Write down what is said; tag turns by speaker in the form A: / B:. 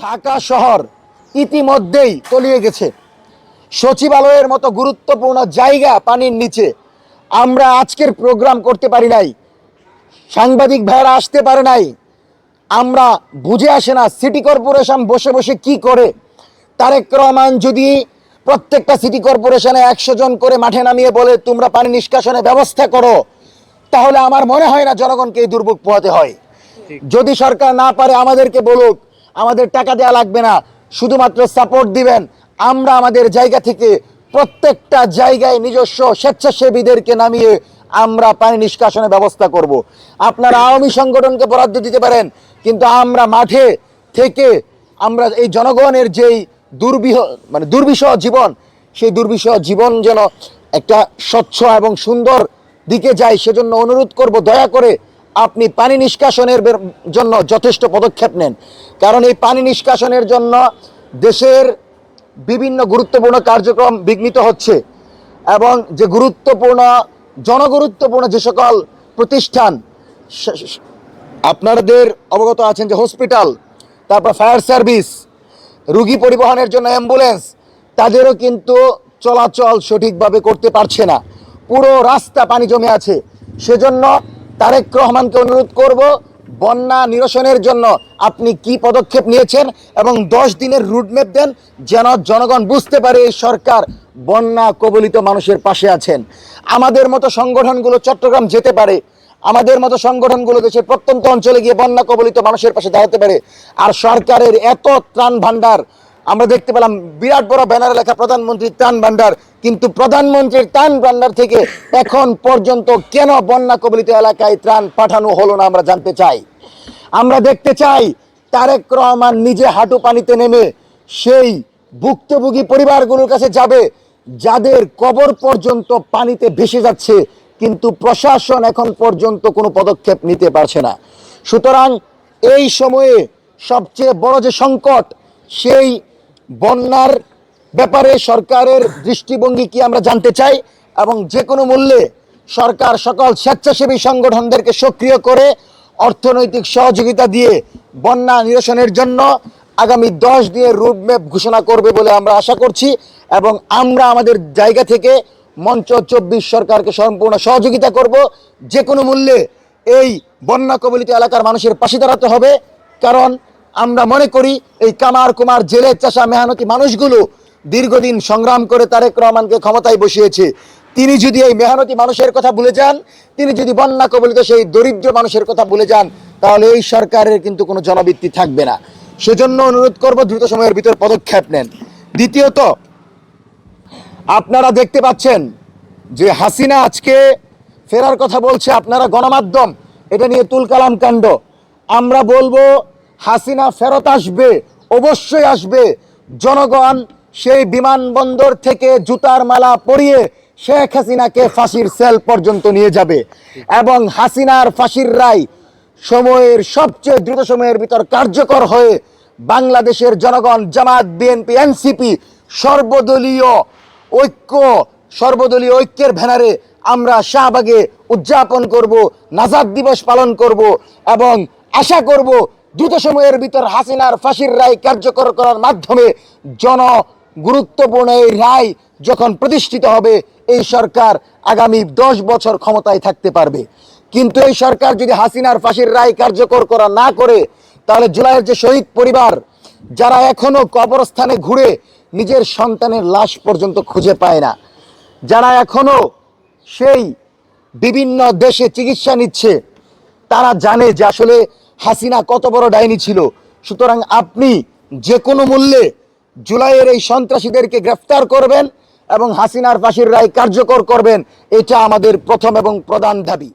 A: ঢাকা শহর ইতিমধ্যেই তলিয়ে গেছে। সচিবালয়ের মতো গুরুত্বপূর্ণ জায়গা পানির নিচে। আমরা আজকের প্রোগ্রাম করতে পারি নাই, সাংবাদিক ভাইরা আসতে পারে নাই। আমরা বুঝে আসে না সিটি কর্পোরেশন বসে বসে কি করে। তারেক রহমান যদি প্রত্যেকটা সিটি কর্পোরেশনে 100 জন করে মাঠে নামিয়ে বলে তোমরা পানি নিষ্কাশনের ব্যবস্থা করো, তাহলে আমার মনে হয় না জনগণকে এই দুর্ভোগ পোহাতে হয়। যদি সরকার না পারে আমাদেরকে বলুক, আমাদের টাকা দেওয়া লাগবে না, শুধুমাত্র সাপোর্ট দিবেন। আমরা আমাদের জায়গা থেকে প্রত্যেকটা জায়গায় নিজস্ব স্বেচ্ছাসেবীদেরকে নামিয়ে আমরা পানি নিষ্কাশনের ব্যবস্থা করব। আপনারা আওয়ামী সংগঠনকে বরাদ্দ দিতে পারেন, কিন্তু আমরা মাঠে থেকে আমরা এই জনগণের যেই দুর্বিষহ জীবন, সেই দুর্বিষহ জীবন যেন একটা স্বচ্ছ এবং সুন্দর দিকে যায়, সেজন্য অনুরোধ করব দয়া করে আপনি পানি নিষ্কাশনের জন্য যথেষ্ট পদক্ষেপ নেন। কারণ এই পানি নিষ্কাশনের জন্য দেশের বিভিন্ন গুরুত্বপূর্ণ কার্যক্রম বিঘ্নিত হচ্ছে এবং যে জনগুরুত্বপূর্ণ যে সকল প্রতিষ্ঠান আপনাদের অবগত আছেন, যে হসপিটাল, তারপর ফায়ার সার্ভিস, রোগী পরিবহনের জন্য অ্যাম্বুলেন্স, তাদেরও কিন্তু চলাচল সঠিকভাবে করতে পারছে না। পুরো রাস্তা পানি জমে আছে। সেজন্য তারেক রহমানকে অনুরোধ করব, বন্যা নিরসনের জন্য আপনি কি পদক্ষেপ নিয়েছেন এবং 10 দিনের রুটম্যাপ দেন, যেন জনগণ বুঝতে পারে এই সরকার বন্যা কবলিত মানুষের পাশে আছেন। আমাদের মতো সংগঠনগুলো চট্টগ্রাম যেতে পারে, আমাদের মতো সংগঠনগুলো দেশের প্রত্যন্ত অঞ্চলে গিয়ে বন্যা কবলিত মানুষের পাশে দাঁড়াতে পারে। আর সরকারের এত ত্রাণ ভান্ডার, আমরা দেখতে পেলাম বিরাট বড় ব্যানারে লেখা প্রধানমন্ত্রীর ত্রাণ ভান্ডার, কিন্তু প্রধানমন্ত্রীর ত্রাণ ভান্ডার থেকে এখন পর্যন্ত কেন বন্যা কবলিত এলাকায় ত্রাণ পাঠানো হলো না আমরা জানতে চাই। আমরা দেখতে চাই তারেক রহমান নিজে হাঁটু পানিতে নেমে সেই ভুক্তভোগী পরিবারগুলোর কাছে যাবে যাদের কবর পর্যন্ত পানিতে ভেসে যাচ্ছে, কিন্তু প্রশাসন এখন পর্যন্ত কোনো পদক্ষেপ নিতে পারছে না। সুতরাং এই সময়ে সবচেয়ে বড় যে সংকট, সেই বন্যার ব্যাপারে সরকারের দৃষ্টিভঙ্গি কি আমরা জানতে চাই এবং যে কোনো মূল্যে সরকার সকল স্বেচ্ছাসেবী সংগঠনদেরকে সক্রিয় করে অর্থনৈতিক সহযোগিতা দিয়ে বন্যা নিরসনের জন্য আগামী 10 দিনের রুটম্যাপ ঘোষণা করবে বলে আমরা আশা করছি। এবং আমরা আমাদের জায়গা থেকে মঞ্চ 24 সরকারকে সম্পূর্ণ সহযোগিতা করব। যে কোনো মূল্যে এই বন্যা কবলিত এলাকার মানুষের পাশে দাঁড়াতে হবে। কারণ আমরা মনে করি এই কামার কুমার জেলে চাষা মেহনতি মানুষগুলো দীর্ঘদিন সংগ্রাম করে তারেক রহমানকে ক্ষমতায় বসিয়েছে। তিনি যদি এই মেহনতি মানুষের কথা ভুলে যান, তিনি যদি বন্যা কবলিত সেই দরিদ্র মানুষের কথা ভুলে যান, তাহলে এই সরকারের কিন্তু কোনো জনভিত্তি থাকবে না। সেজন্য অনুরোধ করব দ্রুত সময়ের ভিতর পদক্ষেপ নেন। দ্বিতীয়ত, আপনারা দেখতে পাচ্ছেন যে হাসিনা আজকে ফেরার কথা বলছে, আপনারা গণমাধ্যম এটা নিয়ে তুলকালাম কাণ্ড। আমরা বলবো হাসিনা ফেরত আসবে, অবশ্যই আসবে। জনগণ সেই বিমানবন্দর থেকে জুতার মালা পরিয়ে শেখ হাসিনাকে ফাঁসির সেল পর্যন্ত নিয়ে যাবে এবং হাসিনার ফাঁসির রায় সময়ের সবচেয়ে দ্রুত সময়ের ভিতর কার্যকর হয়ে বাংলাদেশের জনগণ, জামাত, বিএনপি, এনসিপি সর্বদলীয় ঐক্যের ব্যানারে আমরা শাহবাগে উদযাপন করব, নাজাত দিবস পালন করব এবং আশা করব দ্রুত সময়ের ভিতর হাসিনার ফাঁসির রায় কার্যকর করার মাধ্যমে গুরুত্বপূর্ণ এই রায় যখন প্রতিষ্ঠিত হবে, এই সরকার আগামী 10 বছর ক্ষমতায় থাকতে পারবে। কিন্তু এই সরকার যদি হাসিনার ফাঁসির রায় কার্যকর করা না করে, তাহলে জুলাইয়ের যে শহীদ পরিবার যারা এখনো কবরস্থানে ঘুরে নিজের সন্তানের লাশ পর্যন্ত খুঁজে পায় না, যারা এখনো সেই বিভিন্ন দেশে চিকিৎসা নিচ্ছে, তারা জানে যে আসলে হাসিনা কত বড় ডাইনি ছিল। সুতরাং আপনি যে কোনো মূল্যে জুলাইয়ের এই সন্ত্রাসীদেরকে গ্রেফতার করবেন এবং হাসিনার ফাঁসির রায় কার্যকর করবেন, এটা আমাদের প্রথম এবং প্রধান দাবি।